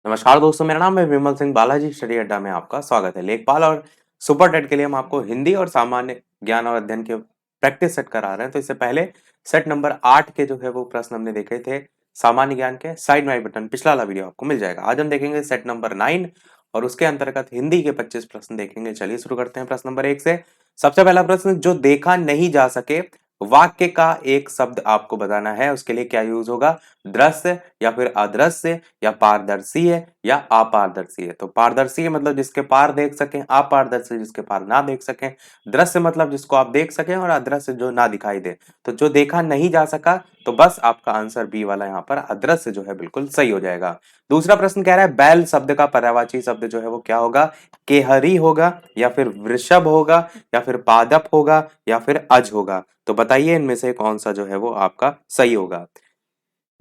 नमस्कार दोस्तों, मेरा नाम है विमल सिंह बालाजी। स्टडी अड्डा में आपका स्वागत है। लेखपाल और सुपर टेट के लिए हम आपको हिंदी और सामान्य ज्ञान और अध्ययन के प्रैक्टिस सेट करा रहे हैं। तो इससे पहले सेट नंबर 8 के जो है वो प्रश्न हमने देखे थे सामान्य ज्ञान के। साइड में आई बटन पिछला वाला वीडियो आपको मिल जाएगा। आज हम देखेंगे सेट नंबर 9 और उसके अंतर्गत हिंदी के 25 प्रश्न देखेंगे। चलिए शुरू करते हैं प्रश्न नंबर 1 से। सबसे पहला प्रश्न, जो देखा नहीं जा सके वाक्य का एक शब्द आपको बताना है, उसके लिए क्या यूज होगा? दृश्य या फिर अदृश्य या पारदर्शी है या अपारदर्शी है। तो पारदर्शी मतलब जिसके पार देख सकें, अपारदर्शी जिसके पार ना देख सकें, दृश्य मतलब जिसको आप देख सकें और अदृश्य जो ना दिखाई दे। तो जो देखा नहीं जा सका, तो बस आपका आंसर बी वाला यहाँ पर अदृश्य जो है बिल्कुल सही हो जाएगा। दूसरा प्रश्न कह रहा है बैल शब्द का पर्यायवाची शब्द जो है वो क्या होगा? केहरी होगा या फिर वृषभ होगा या फिर पादप होगा या फिर अज होगा। तो बताइए इनमें से कौन सा जो है वो आपका सही होगा।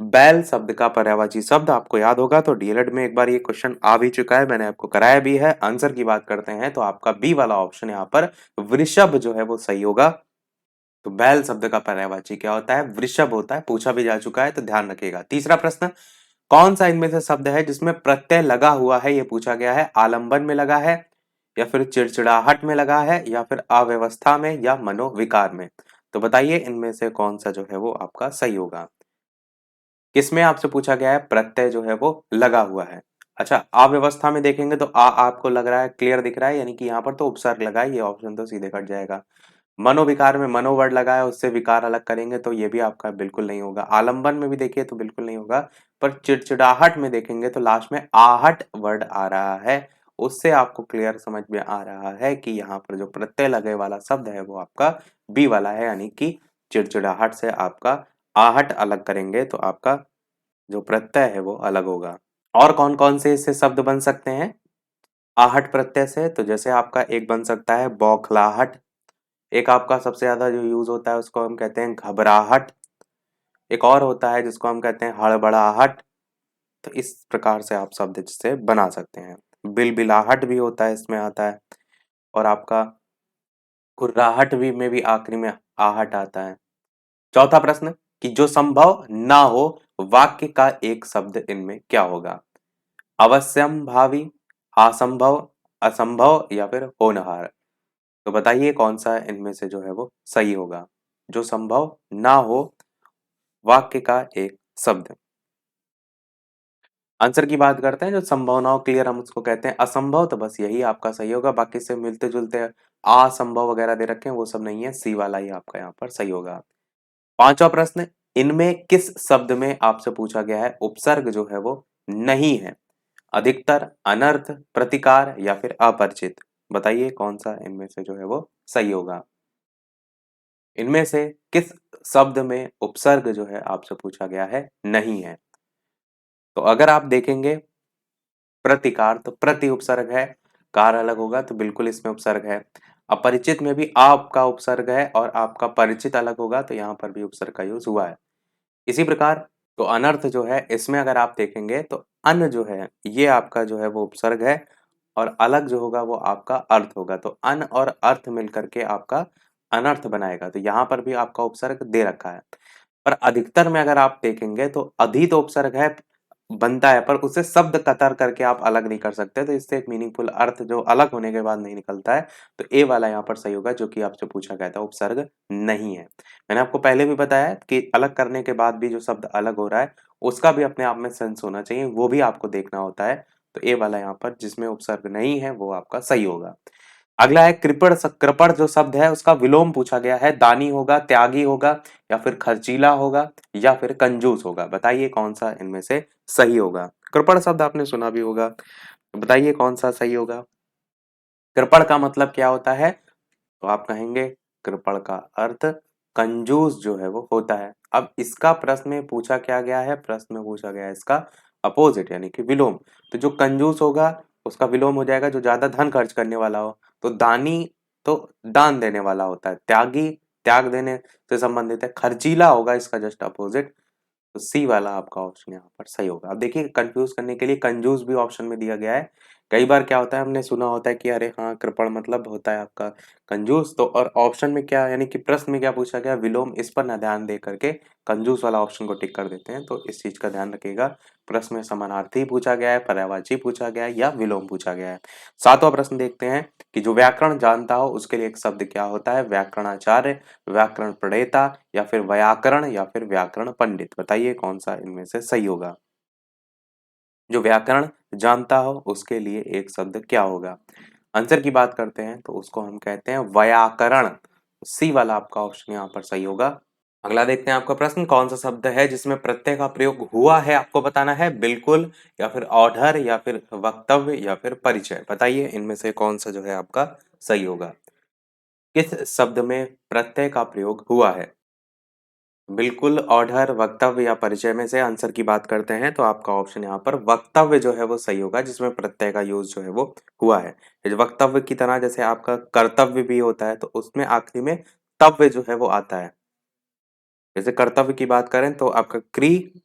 बैल शब्द का पर्यायवाची शब्द आपको याद होगा तो डीएलएड में एक बार ये क्वेश्चन आ भी चुका है, मैंने आपको कराया भी है। आंसर की बात करते हैं तो आपका बी वाला ऑप्शन यहाँ पर वृषभ जो है वो सही होगा। तो बैल शब्द का पर्यायवाची क्या होता है? वृषभ होता है। पूछा भी जा चुका है तो ध्यान रखिएगा। तीसरा प्रश्न, कौन सा इनमें से शब्द है जिसमें प्रत्यय लगा हुआ है? ये पूछा गया है। आलंबन में लगा है या फिर चिड़चिड़ाहट में लगा है या फिर अव्यवस्था में या मनोविकार में। तो बताइए इनमें से कौन सा जो है वो आपका सही होगा। किसमें आपसे पूछा गया है प्रत्यय जो है वो लगा हुआ है? अच्छा, अव्यवस्था में देखेंगे तो आ आपको लग रहा है क्लियर दिख रहा है, यानी कि यहाँ पर तो उपसर्ग लगा है, ये ऑप्शन तो सीधे कट जाएगा। मनोविकार में मनोवर्ड लगा है, उससे विकार अलग करेंगे तो ये भी आपका बिल्कुल नहीं होगा। आलंबन में भी देखिए तो बिल्कुल नहीं होगा। पर चिड़चिड़ाहट में देखेंगे तो लास्ट में आहट वर्ड आ रहा है, उससे आपको क्लियर समझ में आ रहा है कि यहाँ पर जो प्रत्यय लगे वाला शब्द है वो आपका बी वाला है, यानी कि चिड़चिड़ाहट से आपका आहट अलग करेंगे तो आपका जो प्रत्यय है वो अलग होगा। और कौन कौन से इससे शब्द बन सकते हैं आहट प्रत्यय से? तो जैसे आपका एक बन सकता है बौखलाहट, एक आपका सबसे ज्यादा जो यूज होता है उसको हम कहते हैं घबराहट, एक और होता है जिसको हम कहते हैं हड़बड़ाहट। तो इस प्रकार से आप शब्द जिससे बना सकते हैं। बिलबिलाहट भी होता है, इसमें आता है। और आपका कुर्राहट भी में भी आखिरी में आहट आता है। चौथा प्रश्न, कि जो संभव ना हो वाक्य का एक शब्द इनमें क्या होगा? अवश्यम भावी, असंभव, असंभव या फिर होनहार। तो बताइए कौन सा इनमें से जो है वो सही होगा। जो संभव ना हो वाक्य का एक शब्द। आंसर की बात करते हैं, जो संभावनाओं क्लियर हम उसको कहते हैं असंभव, तो बस यही आपका सही होगा। बाकी से मिलते जुलते असंभव वगैरह दे रखे हैं वो सब नहीं है, सी वाला ही आपका यहाँ पर सही होगा। पांचवा प्रश्न, इनमें किस शब्द में आपसे पूछा गया है उपसर्ग जो है वो नहीं है? अधिकतर, अनर्थ, प्रतिकार या फिर अपरिचित। बताइए कौन सा इनमें से जो है वो सही होगा। इनमें से किस शब्द में उपसर्ग जो है आपसे पूछा गया है नहीं है? तो अगर आप देखेंगे प्रतिकार तो प्रति उपसर्ग है, कार अलग होगा तो बिल्कुल इसमें उपसर्ग है। अपरिचित में भी आपका उपसर्ग है और आपका परिचित अलग होगा तो यहाँ पर भी उपसर्ग का यूज हुआ है। इसी प्रकार तो अनर्थ जो है इसमें अगर आप देखेंगे तो अन जो है ये आपका जो है वो उपसर्ग है और अलग जो होगा वो आपका अर्थ होगा। तो अन और अर्थ मिलकर के आपका अनर्थ बनाएगा, तो यहाँ पर भी आपका उपसर्ग दे रखा है। पर अधिकतर में अगर आप देखेंगे तो अधि तो उपसर्ग है बनता है, पर उसे शब्द कतर करके आप अलग नहीं कर सकते, तो इससे एक मीनिंगफुल अर्थ जो अलग होने के बाद नहीं निकलता है। तो ए वाला यहाँ पर सही होगा, जो कि आपसे पूछा गया था उपसर्ग नहीं है। मैंने आपको पहले भी बताया कि अलग करने के बाद भी जो शब्द अलग हो रहा है उसका भी अपने आप में सेंस होना चाहिए, वो भी आपको देखना होता है। तो ए वाला यहाँ पर जिसमें उपसर्ग नहीं है वो आपका सही होगा। अगला है कृपण। कृपण जो शब्द है उसका विलोम पूछा गया है। दानी होगा, त्यागी होगा या फिर खर्चीला होगा या फिर कंजूस होगा। बताइए कौन सा इनमें से सही होगा। कृपण शब्द आपने सुना भी होगा, तो बताइए कौन सा सही होगा। कृपण का मतलब क्या होता है? तो आप कहेंगे कृपण का अर्थ कंजूस जो है वो होता है। अब इसका प्रश्न में पूछा क्या गया है? प्रश्न में पूछा गया है इसका अपोजिट यानी कि विलोम। तो जो कंजूस होगा उसका विलोम हो जाएगा जो ज्यादा धन खर्च करने वाला हो। तो दानी तो दान देने वाला होता है, त्यागी त्याग देने से संबंधित है, खर्चीला होगा इसका जस्ट अपोजिट। तो सी वाला आपका ऑप्शन यहाँ पर सही होगा। अब देखिए कंफ्यूज करने के लिए कंजूस भी ऑप्शन में दिया गया है। कई बार क्या होता है हमने सुना होता है कि अरे हाँ कृपण मतलब होता है आपका कंजूस, तो और ऑप्शन में क्या यानी कि प्रश्न में क्या पूछा गया विलोम, इस पर ना ध्यान दे करके कंजूस वाला ऑप्शन को टिक कर देते हैं। तो इस चीज का ध्यान रखिएगा। प्रश्न में समानार्थी पूछा गया है, पर्यायवाची पूछा गया है या विलोम पूछा गया है। 7वां प्रश्न देखते हैं कि जो व्याकरण जानता हो उसके लिए एक शब्द क्या होता है? व्याकरणाचार्य, व्याकरण प्रणेता या फिर व्याकरण या फिर व्याकरण पंडित। बताइए कौन सा इनमें से सही होगा? जो व्याकरण जानता हो उसके लिए एक शब्द क्या होगा? आंसर की बात करते हैं तो उसको हम कहते हैं व्याकरण। सी वाला आपका ऑप्शन यहाँ पर सही होगा। अगला देखते हैं आपका प्रश्न, कौन सा शब्द है जिसमें प्रत्यय का प्रयोग हुआ है आपको बताना है? बिल्कुल या फिर ऑर्डर या फिर वक्तव्य या फिर परिचय। बताइए इनमें से कौन सा जो है आपका सही होगा? किस शब्द में प्रत्यय का प्रयोग हुआ है? बिल्कुल, ऑर्डर, वक्तव्य या परिचय में से आंसर की बात करते हैं तो आपका ऑप्शन यहाँ पर वक्तव्य जो है वो सही होगा, जिसमें प्रत्यय का यूज जो है वो हुआ है। ये जो वक्तव्य की तरह जैसे आपका कर्तव्य भी होता है तो उसमें आखिरी में तव्य जो है वो आता है। जैसे कर्तव्य की बात करें तो आपका क्री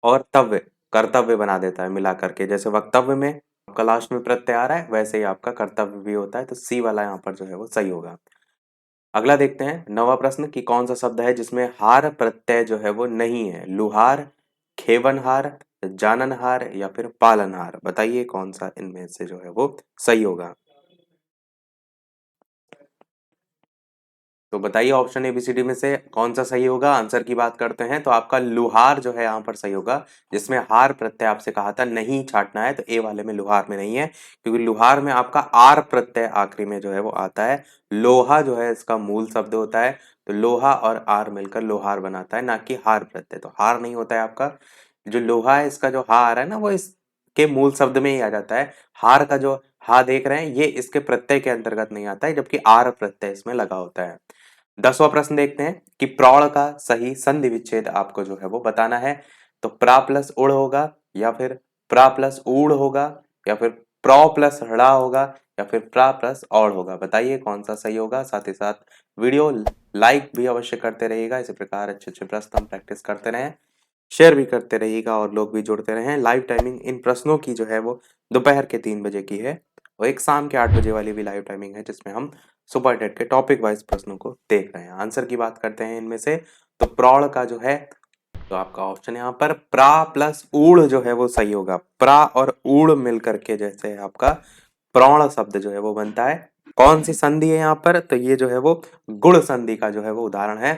और तव्य कर्तव्य बना देता है मिला करके। जैसे वक्तव्य में आपका लास्ट में प्रत्यय आ रहा है, वैसे ही आपका कर्तव्य भी होता है, तो सी वाला यहाँ पर जो है वो सही होगा। अगला देखते हैं 9वां प्रश्न कि कौन सा शब्द है जिसमें हार प्रत्यय जो है वो नहीं है? लुहार, खेवनहार, जाननहार या फिर पालनहार। बताइए कौन सा इनमें से जो है वो सही होगा? तो बताइए ऑप्शन एबीसीडी में से कौन सा सही होगा? आंसर की बात करते हैं तो आपका लुहार जो है यहाँ पर सही होगा, जिसमें हार प्रत्यय आपसे कहा था नहीं छाटना है, तो ए वाले में लुहार में नहीं है, क्योंकि लुहार में आपका आर प्रत्यय आखिरी में जो है वो आता है। लोहा जो है इसका मूल शब्द होता है, तो लोहा और आर मिलकर लोहार बनाता है, ना कि हार प्रत्यय। तो हार नहीं होता है आपका। जो लोहा है इसका जो हा आ रहा है ना वो इसके मूल शब्द में ही आ जाता है। हार का जो हा देख रहे हैं ये इसके प्रत्यय के अंतर्गत नहीं आता है, जबकि आर प्रत्यय इसमें लगा होता है। 10वां प्रश्न देखते हैं कि प्रौढ़ का सही संधि विच्छेद आपको जो है वो बताना है। तो प्रा प्लस उड़ होगा या फिर प्रा प्लस ऊड़ होगा या फिर प्रो प्लस हड़ा होगा या फिर प्रा प्लस और होगा। बताइए कौन सा सही होगा? साथ ही साथ वीडियो लाइक भी अवश्य करते रहिएगा। इसी प्रकार अच्छे अच्छे प्रश्न हम प्रैक्टिस करते रहें, शेयर भी करते रहिएगा और लोग भी जुड़ते रहें। लाइव टाइमिंग इन प्रश्नों की जो है वो दोपहर के 3 बजे की है और एक शाम के 8 बजे वाली भी लाइव टाइमिंग है, जिसमें हम सुपर टेट के टॉपिक वाइज प्रश्नों को देख रहे हैं। आंसर की बात करते हैं इनमें से, तो प्रौढ़ का जो है तो आपका ऑप्शन यहाँ पर प्रा प्लस ऊड़ जो है वो सही होगा। प्रा और ऊड़ मिल करके जैसे आपका प्रौढ़ शब्द जो है वो बनता है। कौन सी संधि है यहाँ पर? तो ये जो है वो गुण संधि का जो है वो उदाहरण है,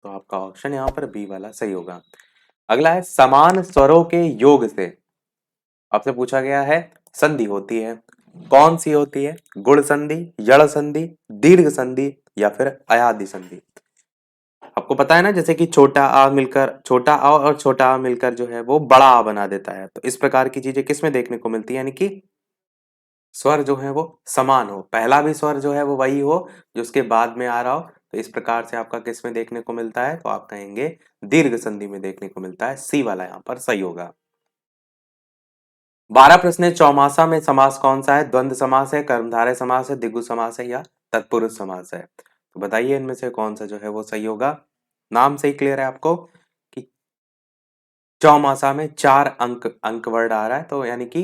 तो आपका ऑप्शन यहाँ पर बी वाला सही होगा। अगला है समान स्वरों के योग से आपसे पूछा गया है संधि होती है, कौन सी होती है? गुण संधि, यड़ संधि, दीर्घ संधि या फिर अयादि संधि। आपको पता है ना, जैसे कि छोटा आ मिलकर छोटा आ और छोटा आ मिलकर जो है वो बड़ा आ बना देता है, तो इस प्रकार की चीजें किसमें देखने को मिलती है? यानी कि स्वर जो है वो समान हो, पहला भी स्वर जो है वो वही हो जो उसके बाद में आ रहा हो, तो इस प्रकार से आपका किस में देखने को मिलता है? तो आप कहेंगे दीर्घ संधि में देखने को मिलता है। सी वाला यहाँ पर सही होगा। 12 प्रश्न है, चौमासा में समास कौन सा है? द्वंद्व समास है, कर्मधारय समास है, द्विगु समास है या तत्पुरुष समास है? तो बताइए इनमें से कौन सा जो है वो सही होगा? नाम से ही क्लियर है आपको कि चौमासा में 4 अंक वर्ड आ रहा है, तो यानी कि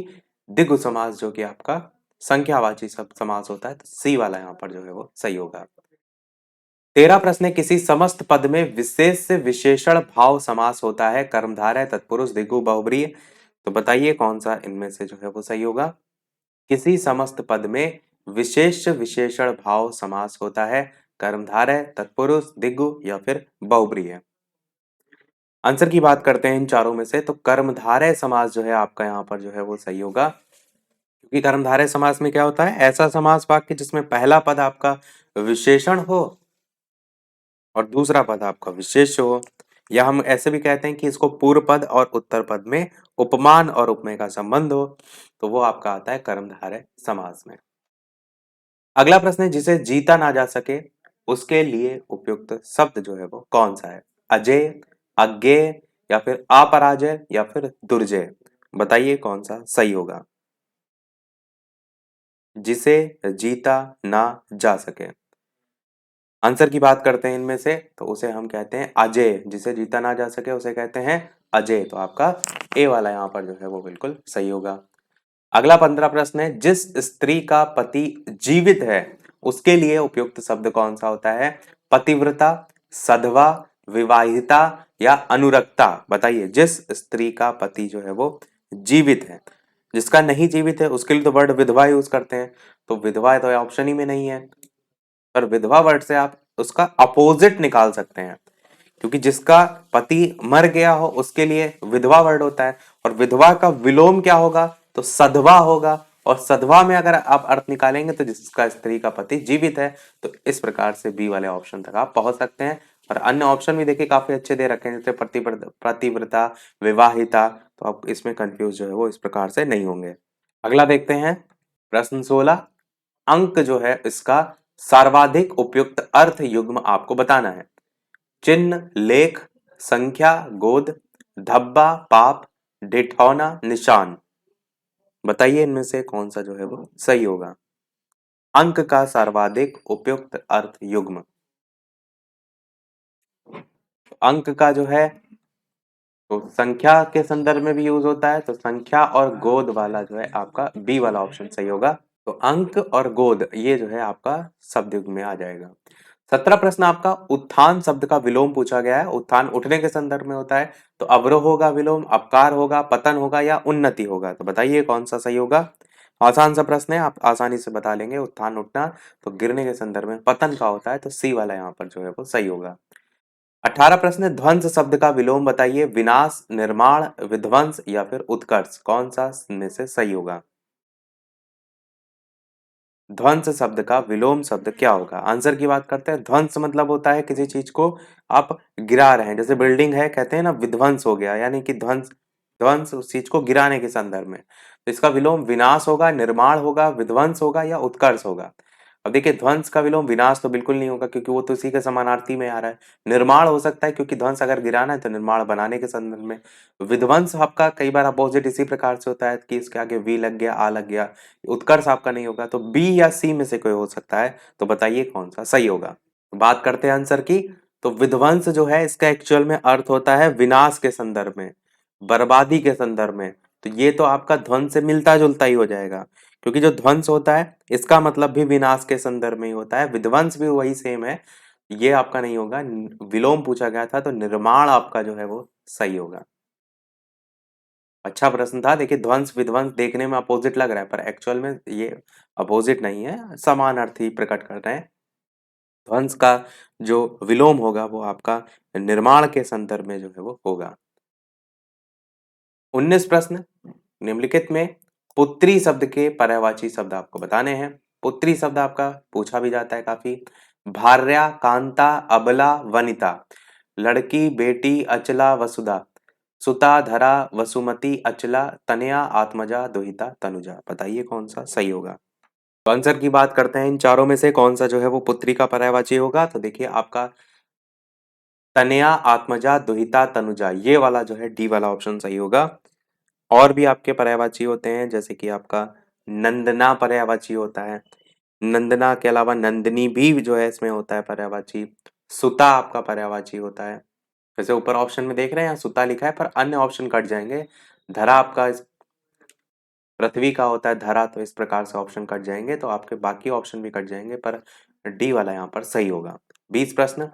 द्विगु समास जो कि आपका संख्यावाची सब समास होता है, तो सी वाला यहाँ पर जो है वो सही होगा। 13 प्रश्न है, किसी समस्त पद में विशेष से विशेषण भाव समास होता है, कर्मधारय, तत्पुरुष, द्विगु, बहुब्रीहि। तो बताइए कौन सा इनमें से जो है वो सही होगा? किसी समस्त पद में विशेष विशेषण भाव समास होता है, कर्मधारय, तत्पुरुष, द्विगु या फिर बहुब्रीहि। आंसर की बात करते हैं इन चारों में से, तो कर्मधारय समास जो है आपका यहाँ पर जो है वो सही होगा, क्योंकि कर्मधारय समास में क्या होता है? ऐसा समास वाक्य जिसमें पहला पद आपका विशेषण हो और दूसरा पद आपका विशेष्य हो, या हम ऐसे भी कहते हैं कि इसको पूर्व पद और उत्तर पद में उपमान और उपमेय का संबंध हो, तो वो आपका आता है कर्मधारय समास में। अगला प्रश्न है, जिसे जीता ना जा सके उसके लिए उपयुक्त शब्द जो है वो कौन सा है? अजेय, अज्ञेय या फिर अपराजय या फिर दुर्जय। बताइए कौन सा सही होगा? जिसे जीता ना जा सके, आंसर की बात करते हैं इनमें से, तो उसे हम कहते हैं अजेय। जिसे जीता ना जा सके उसे कहते हैं अजेय, तो आपका ए वाला यहाँ पर जो है वो बिल्कुल सही होगा। अगला 15 प्रश्न है, जिस स्त्री का पति जीवित है उसके लिए उपयुक्त शब्द कौन सा होता है? पतिव्रता, सधवा विवाहिता या अनुरक्ता? बताइए, जिस स्त्री का पति जो है वो जीवित है। जिसका नहीं जीवित है उसके लिए तो वर्ड विधवा यूज करते हैं, तो विधवा तो ऑप्शन ही में नहीं है। पर विधवा वर्ड से आप उसका अपोजिट निकाल सकते हैं, क्योंकि जिसका पति मर गया हो उसके लिए विधवा वर्ड होता है, और विधवा का विलोम क्या होगा, तो सधवा होगा। और सधवा में अगर आप अर्थ निकालेंगे तो जिसका स्त्री का पति जीवित है। तो इस प्रकार से बी वाले ऑप्शन तक आप पहुंच सकते हैं। और अन्य ऑप्शन भी देखिए काफी अच्छे दे रखे हैं, जैसे प्रतिव्रता, विवाहिता। तो आप इसमें कंफ्यूज जो है वो इस प्रकार से नहीं होंगे। अगला देखते हैं प्रश्न 16। अंक जो है इसका सर्वाधिक उपयुक्त अर्थ युग्म आपको बताना है। चिन्ह, लेख, संख्या, गोद, धब्बा, पाप, डिठौना, निशान। बताइए इनमें से कौन सा जो है वो सही होगा। अंक का सर्वाधिक उपयुक्त अर्थ युग्म। अंक का जो है तो संख्या के संदर्भ में भी यूज होता है, तो संख्या और गोद वाला जो है आपका बी वाला ऑप्शन सही होगा। तो अंक और गोद ये जो है आपका शब्द युग्म में आ जाएगा। 17 प्रश्न आपका उत्थान शब्द का विलोम पूछा गया है। उत्थान उठने के संदर्भ में होता है, तो अवरोह होगा विलोम, अपकार होगा, पतन होगा या उन्नति होगा। तो बताइए कौन सा सही होगा। आसान सा प्रश्न है, आप आसानी से बता लेंगे। उत्थान उठना तो गिरने के संदर्भ में पतन का होता है, तो सी वाला यहाँ पर जो है वो सही होगा। 18 प्रश्न ध्वंस शब्द का विलोम बताइए। विनाश, निर्माण, विध्वंस या फिर उत्कर्ष, कौन सा में से सही होगा। ध्वंस शब्द का विलोम शब्द क्या होगा। आंसर की बात करते हैं। ध्वंस मतलब होता है किसी चीज को आप गिरा रहे हैं, जैसे बिल्डिंग है, कहते हैं ना विध्वंस हो गया, यानी कि ध्वंस, ध्वंस उस चीज को गिराने के संदर्भ में। तो इसका विलोम विनाश होगा, निर्माण होगा, विध्वंस होगा या उत्कर्ष होगा। अब देखिए ध्वंस का विलोम विनाश तो बिल्कुल नहीं होगा, क्योंकि वो तो इसी के समानार्थी में आ रहा है। निर्माण हो सकता है, क्योंकि ध्वंस अगर गिराना है तो निर्माण बनाने के संदर्भ में। विध्वंस आपका कई बार अपोजिट इसी प्रकार से होता है कि इसके आगे वी लग गया, आ लग गया। उत्कर्ष आपका नहीं होगा, तो बी या सी में से कोई हो सकता है। तो बताइए कौन सा सही होगा। बात करते हैं आंसर की। तो विध्वंस जो है इसका एक्चुअल में अर्थ होता है विनाश के संदर्भ में, बर्बादी के संदर्भ में। तो ये तो आपका ध्वंस से मिलता जुलता ही हो जाएगा, क्योंकि जो ध्वंस होता है इसका मतलब भी विनाश के संदर्भ में ही होता है, विध्वंस भी वही सेम है। ये आपका नहीं होगा। विलोम पूछा गया था, तो निर्माण आपका जो है वो सही होगा। अच्छा प्रश्न था। देखिए ध्वंस विध्वंस देखने में अपोजिट लग रहा है, पर एक्चुअल में ये अपोजिट नहीं है, समान अर्थ ही प्रकट कर रहे हैं। ध्वंस का जो विलोम होगा वो आपका निर्माण के संदर्भ में जो है वो होगा। 19 प्रश्न निम्नलिखित में पुत्री शब्द के पर्यायवाची शब्द आपको बताने हैं। पुत्री शब्द आपका पूछा भी जाता है काफी। भार्या, कांता, अबला, वनिता, लड़की, बेटी, अचला, वसुधा, सुता, धरा, वसुमती, अचला, तनया, आत्मजा, दुहिता, तनुजा। बताइए कौन सा सही होगा। तो आंसर की बात करते हैं, इन चारों में से कौन सा जो है वो पुत्री का पर्यायवाची होगा। तो देखिए आपका तनया, आत्मजा, दुहिता, तनुजा, ये वाला जो है डी वाला ऑप्शन सही होगा। और भी आपके पर्यायवाची होते हैं, जैसे कि आपका नंदना पर्यायवाची होता है। नंदना के अलावा नंदिनी भी जो है इसमें होता है पर्यायवाची। सुता आपका पर्यायवाची होता है। जैसे ऊपर ऑप्शन में देख रहे हैं यहाँ सुता लिखा है, पर अन्य ऑप्शन कट जाएंगे। धरा आपका पृथ्वी का होता है धरा, तो इस प्रकार से ऑप्शन कट जाएंगे, तो आपके बाकी ऑप्शन भी कट जाएंगे, पर डी वाला यहाँ पर सही होगा। 20 प्रश्न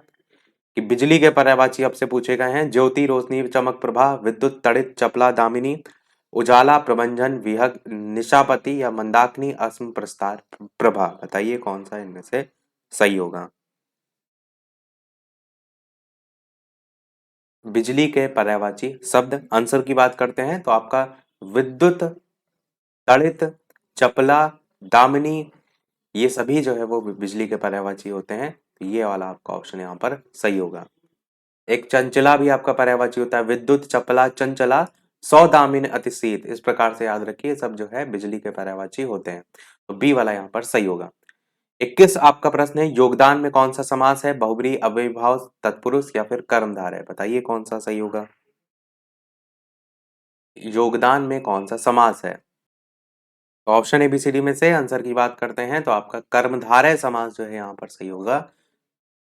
कि बिजली के पर्यायवाची आपसे पूछे गए हैं। ज्योति, रोशनी, चमक, प्रभा, विद्युत, तड़ित, चपला, दामिनी, उजाला, प्रभंजन, विहग, निशापति या मंदाकिनी, अस्म, प्रस्तार, प्रभा। बताइए कौन सा इनमें से सही होगा। बिजली के पर्यायवाची शब्द आंसर की बात करते हैं, तो आपका विद्युत, तड़ित, चपला, दामिनी, ये सभी जो है वो बिजली के पर्यायवाची होते हैं। तो ये वाला आपका ऑप्शन यहाँ पर सही होगा। एक चंचला भी आपका पर्यायवाची होता है। विद्युत, चपला, चंचला, सौदामिन, अतिशीत, इस प्रकार से याद रखिए, सब जो है बिजली के पर्यायवाची होते हैं। तो बी वाला यहाँ पर सही होगा। 21 आपका प्रश्न है, योगदान में कौन सा समास है। बहुब्री, अव्ययीभाव, तत्पुरुष या फिर कर्मधारय है। बताइए कौन सा सही होगा। योगदान में कौन सा समास है। तो ऑप्शन एबीसीडी में से आंसर की बात करते हैं, तो आपका कर्मधारय समास जो है यहाँ पर सही होगा।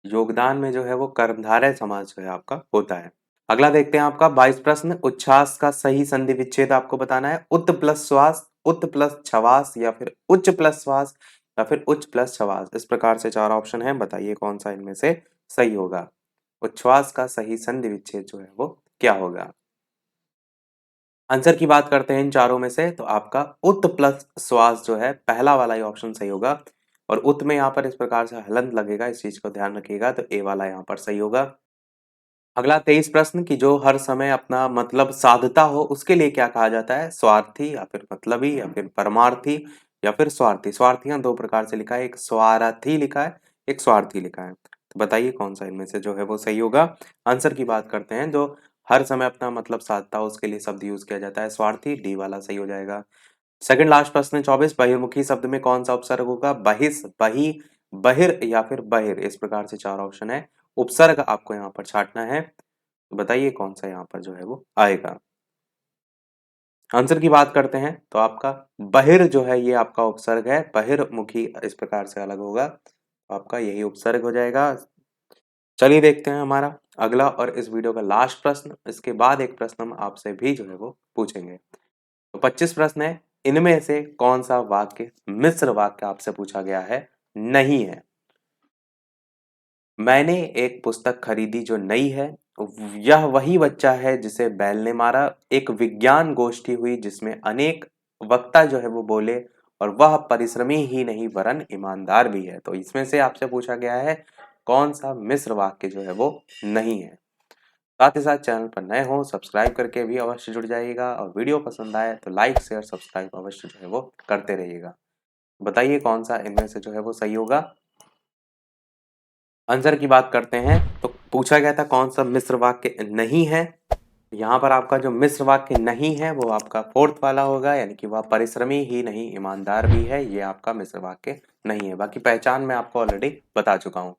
योगदान में जो है वो कर्मधारय समास जो है आपका होता है। अगला देखते हैं आपका 22 प्रश्न, उच्छ्वास का सही संधि विच्छेद आपको बताना है। उत प्लस श्वास, उत प्लस छवास या फिर उच्च प्लस श्वास या फिर उच्च प्लस छवास, इस प्रकार से चार ऑप्शन है। बताइए कौन सा इनमें से सही होगा। उच्छ्वास का सही संधि विच्छेद जो है वो क्या होगा? आंसर की बात करते हैं इन चारों में से, तो आपका उत प्लस श्वास जो है पहला वाला ही ऑप्शन सही होगा। और उत में यहाँ पर इस प्रकार से हलंत लगेगा, इस चीज को ध्यान रखिएगा, तो ए वाला यहाँ पर सही होगा। अगला 23 प्रश्न कि जो हर समय अपना मतलब साधता हो उसके लिए क्या कहा जाता है? स्वार्थी या फिर मतलबी या फिर परमार्थी या फिर स्वार्थी। स्वार्थियां दो प्रकार से लिखा है, एक स्वार्थी लिखा है, एक स्वार्थी लिखा है। तो बताइए कौन सा इनमें से जो है वो सही होगा। आंसर की बात करते हैं, जो हर समय अपना मतलब साधता हो उसके लिए शब्द यूज किया जाता है स्वार्थी, डी वाला सही हो जाएगा। सेकंड लास्ट प्रश्न 24, बहिर्मुखी शब्द में कौन सा उपसर्ग होगा? बहिस, बही, बहिर या फिर बहिर, इस प्रकार से चार ऑप्शन है। उपसर्ग आपको यहाँ पर छांटना है, तो बताइए कौन सा यहाँ पर जो है वो आएगा। आंसर की बात करते हैं तो आपका बहिर जो है ये आपका उपसर्ग है, बहिर्मुखी इस प्रकार से अलग होगा, तो आपका यही उपसर्ग हो जाएगा। चलिए देखते हैं हमारा अगला और इस वीडियो का लास्ट प्रश्न, इसके बाद एक प्रश्न हम आपसे भी जो है वो पूछेंगे। तो 25 प्रश्न है, इनमें से कौन सा वाक्य मिश्र वाक्य आपसे पूछा गया है? नहीं है। मैंने एक पुस्तक खरीदी जो नई है, यह वही बच्चा है जिसे बैल ने मारा। एक विज्ञान गोष्ठी हुई जिसमें अनेक वक्ता जो है वो बोले, और वह परिश्रमी ही नहीं वरन ईमानदार भी है। तो इसमें से आपसे पूछा गया है कौन सा मिश्र वाक्य जो है वो नहीं है। साथ ही साथ चैनल पर नए हो सब्सक्राइब करके भी अवश्य जुड़ जाइएगा, और वीडियो पसंद आए तो लाइक शेयर सब्सक्राइब अवश्य जो है वो करते रहिएगा। बताइए कौन सा इनमें से जो है वो सही होगा। आंसर की बात करते हैं तो पूछा गया था कौन सा मिश्र वाक्य नहीं है। यहाँ पर आपका जो मिश्र वाक्य नहीं है वो आपका फोर्थ वाला होगा, यानी कि वह परिश्रमी ही नहीं ईमानदार भी है, ये आपका मिश्र वाक्य नहीं है। बाकी पहचान मैं आपको ऑलरेडी बता चुका हूँ।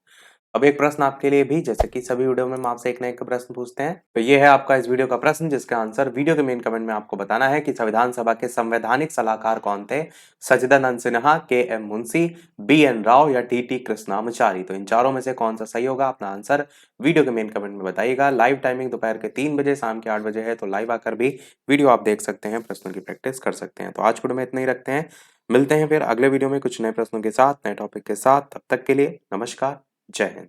अब एक प्रश्न आपके लिए भी, जैसे कि सभी वीडियो में हम आपसे एक ना एक प्रश्न पूछते हैं, तो ये है आपका इस वीडियो का प्रश्न, जिसका आंसर वीडियो के मेन कमेंट में आपको बताना है कि संविधान सभा के संवैधानिक सलाहकार कौन थे? Sachchidananda Sinha, K M Munshi, B N Rao या टी टी कृष्णामाचारी। तो इन चारों में से कौन सा सही होगा? अपना आंसर वीडियो के मेन कमेंट में बताइएगा। लाइव टाइमिंग दोपहर के 3 बजे, शाम के 8 बजे है, तो लाइव आकर भी वीडियो आप देख सकते हैं, प्रश्नों की प्रैक्टिस कर सकते हैं। तो आज वीडियो में इतना ही रखते हैं, मिलते हैं फिर अगले वीडियो में कुछ नए प्रश्नों के साथ, नए टॉपिक के साथ। तब तक के लिए नमस्कार, जय हिंद।